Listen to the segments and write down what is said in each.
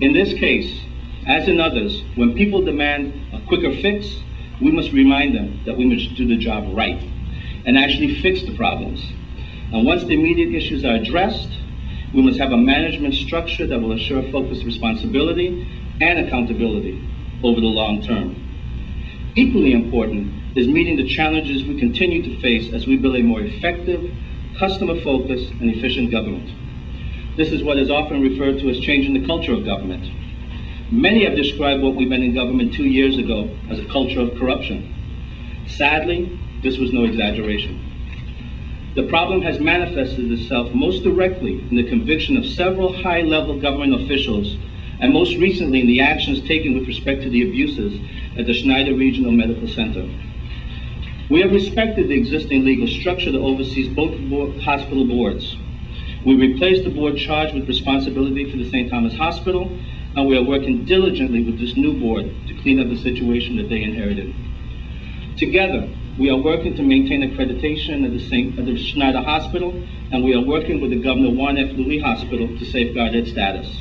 In this case, as in others, when people demand a quicker fix, we must remind them that we must do the job right and actually fix the problems. And once the immediate issues are addressed, we must have a management structure that will ensure focused responsibility and accountability over the long term. Equally important is meeting the challenges we continue to face as we build a more effective, customer-focused, and efficient government. This is what is often referred to as changing the culture of government. Many have described what we meant in government 2 years ago as a culture of corruption. Sadly, this was no exaggeration. The problem has manifested itself most directly in the conviction of several high-level government officials, and most recently in the actions taken with respect to the abuses at the Schneider Regional Medical Center. We have respected the existing legal structure that oversees both hospital boards. We replaced the board charged with responsibility for the St. Thomas Hospital, and we are working diligently with this new board to clean up the situation that they inherited. Together, we are working to maintain accreditation at the Schneider Hospital, and we are working with the Governor Juan F. Louis Hospital to safeguard its status.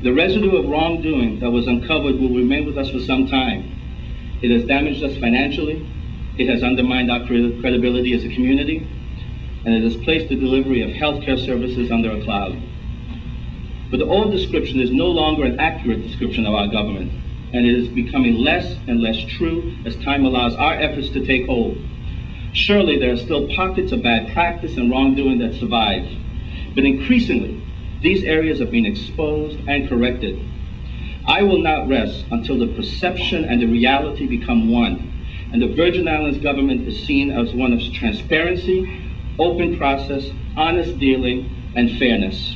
The residue of wrongdoing that was uncovered will remain with us for some time. It has damaged us financially, it has undermined our credibility as a community, and it has placed the delivery of healthcare services under a cloud. But the old description is no longer an accurate description of our government, and it is becoming less and less true as time allows our efforts to take hold. Surely there are still pockets of bad practice and wrongdoing that survive, but increasingly, these areas are being exposed and corrected. I will not rest until the perception and the reality become one, and the Virgin Islands government is seen as one of transparency, open process, honest dealing, and fairness.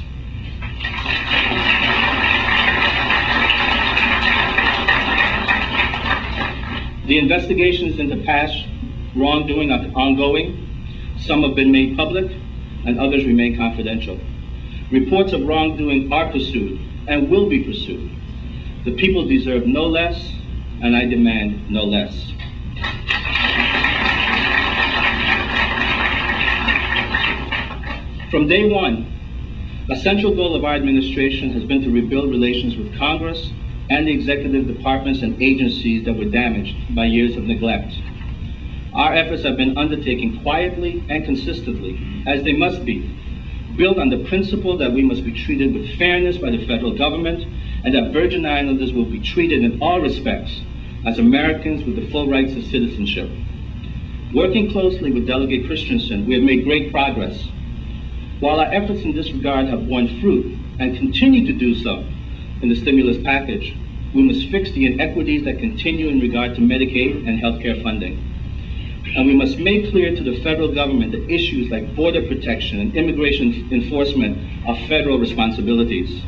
The investigations into past wrongdoing are ongoing. Some have been made public, and others remain confidential. Reports of wrongdoing are pursued and will be pursued. The people deserve no less, and I demand no less. From day one, a central goal of our administration has been to rebuild relations with Congress and the executive departments and agencies that were damaged by years of neglect. Our efforts have been undertaken quietly and consistently, as they must be, built on the principle that we must be treated with fairness by the federal government, and that Virgin Islanders will be treated in all respects as Americans with the full rights of citizenship. Working closely with Delegate Christensen, we have made great progress. While our efforts in this regard have borne fruit and continue to do so in the stimulus package, we must fix the inequities that continue in regard to Medicaid and healthcare funding. And we must make clear to the federal government that issues like border protection and immigration enforcement are federal responsibilities.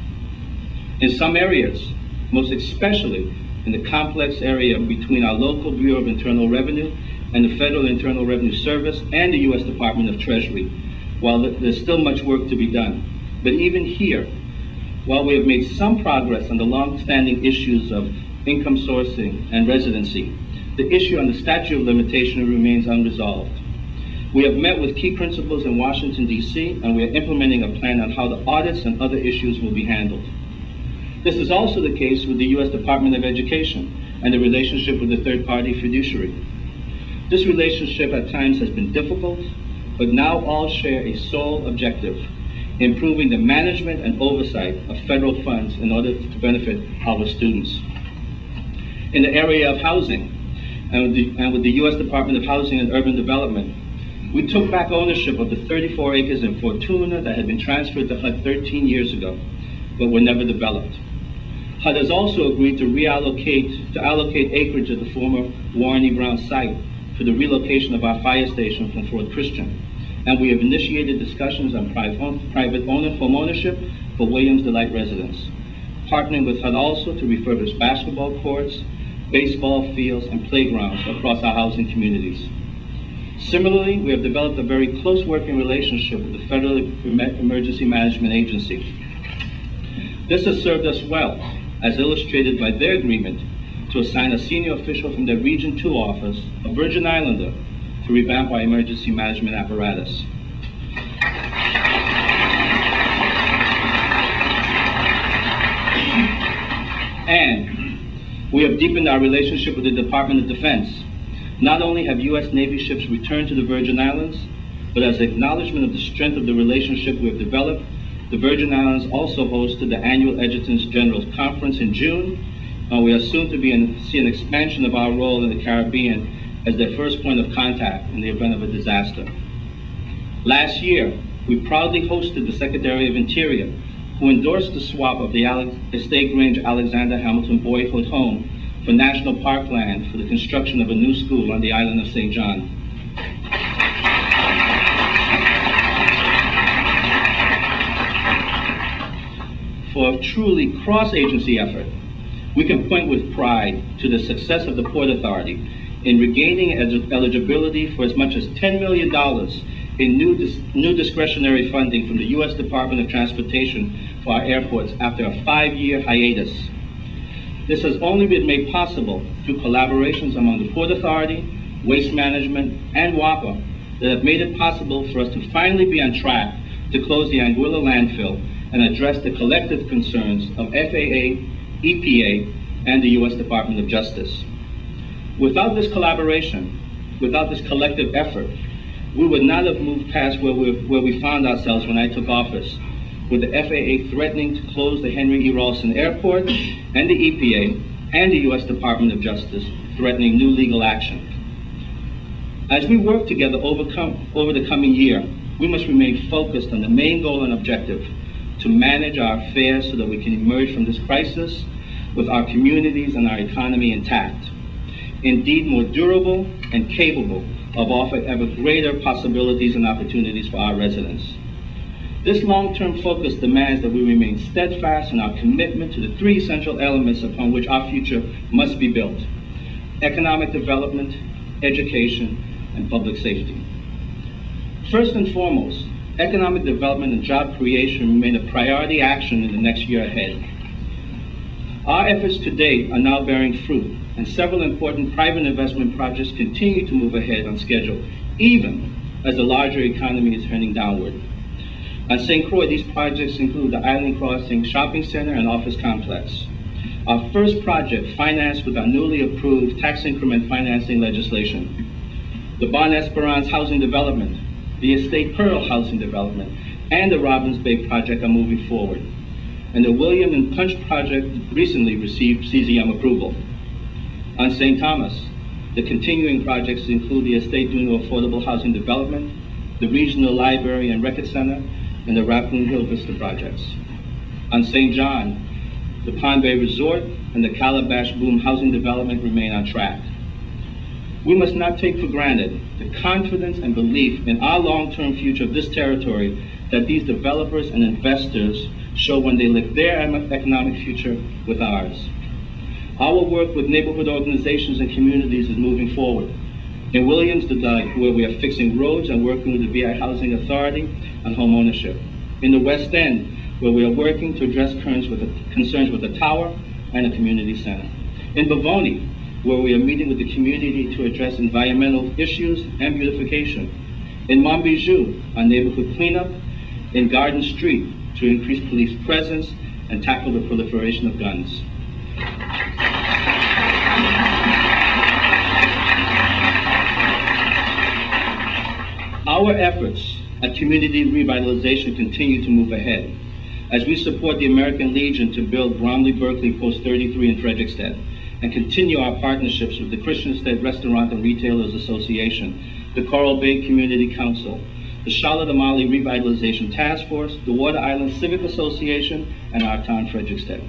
In some areas, most especially in the complex area between our local Bureau of Internal Revenue and the Federal Internal Revenue Service and the U.S. Department of Treasury, while there's still much work to be done. But even here, while we have made some progress on the long-standing issues of income sourcing and residency, the issue on the statute of limitation remains unresolved. We have met with key principals in Washington, D.C., and we are implementing a plan on how the audits and other issues will be handled. This is also the case with the U.S. Department of Education and the relationship with the third-party fiduciary. This relationship at times has been difficult, but now all share a sole objective: improving the management and oversight of federal funds in order to benefit our students. In the area of housing, and with the U.S. Department of Housing and Urban Development, we took back ownership of the 34 acres in Fortuna that had been transferred to HUD 13 years ago, but were never developed. HUD has also agreed to allocate acreage at the former Warren E. Brown site for the relocation of our fire station from Fort Christian, and we have initiated discussions on private home ownership for Williams Delight residents, partnering with HUD also to refurbish basketball courts, baseball fields, and playgrounds across our housing communities. Similarly, we have developed a very close working relationship with the Federal Emergency Management Agency. This has served us well, as illustrated by their agreement to assign a senior official from their Region 2 office, a Virgin Islander, to revamp our emergency management apparatus. And we have deepened our relationship with the Department of Defense. Not only have U.S. Navy ships returned to the Virgin Islands, but as acknowledgement of the strength of the relationship we have developed, the Virgin Islands also hosted the annual Adjutants General Conference in June. We are soon to see an expansion of our role in the Caribbean as their first point of contact in the event of a disaster. Last year, we proudly hosted the Secretary of Interior, who endorsed the swap of the Estate Grange Alexander Hamilton Boyhood Home for national parkland for the construction of a new school on the island of St. John. For a truly cross-agency effort, we can point with pride to the success of the Port Authority in regaining eligibility for as much as $10 million in new discretionary funding from the U.S. Department of Transportation for our airports after a 5-year hiatus. This has only been made possible through collaborations among the Port Authority, Waste Management, and WAPA that have made it possible for us to finally be on track to close the Anguilla landfill and address the collective concerns of FAA, EPA, and the U.S. Department of Justice. Without this collaboration, without this collective effort, we would not have moved past where we found ourselves when I took office, with the FAA threatening to close the Henry E. Rawson Airport, and the EPA and the U.S. Department of Justice threatening new legal action. As we work together over the coming year, we must remain focused on the main goal and objective: to manage our affairs so that we can emerge from this crisis with our communities and our economy intact, indeed more durable and capable of offering ever greater possibilities and opportunities for our residents. This long-term focus demands that we remain steadfast in our commitment to the 3 essential elements upon which our future must be built: economic development, education, and public safety. First and foremost, economic development and job creation remain a priority action in the next year ahead. Our efforts to date are now bearing fruit, and several important private investment projects continue to move ahead on schedule, even as the larger economy is turning downward. On St. Croix, these projects include the Island Crossing Shopping Center and Office Complex. Our first project financed with our newly approved tax increment financing legislation. The Bon Esperance Housing Development, the Estate Pearl Housing Development, and the Robbins Bay project are moving forward. And the William and Punch project recently received CZM approval. On St. Thomas, the continuing projects include the Estate Duno Affordable Housing Development, the Regional Library and Record Center, and the Raccoon Hill Vista projects. On St. John, the Pond Bay Resort and the Calabash Boom Housing Development remain on track. We must not take for granted the confidence and belief in our long-term future of this territory that these developers and investors show when they link their economic future with ours. Our work with neighborhood organizations and communities is moving forward. In Williams-Dudley, where we are fixing roads and working with the VI Housing Authority on home ownership. In the West End, where we are working to address concerns with the tower and a community center. In Bavoni, where we are meeting with the community to address environmental issues and beautification. In Montbijou, on neighborhood cleanup. In Garden Street, to increase police presence and tackle the proliferation of guns. Our efforts at community revitalization continue to move ahead as we support the American Legion to build Bromley Berkeley Post 33 in Frederiksted and continue our partnerships with the Christiansted Restaurant and Retailers Association, the Coral Bay Community Council, the Charlotte Amalie Revitalization Task Force, the Water Island Civic Association, and our town Frederiksted.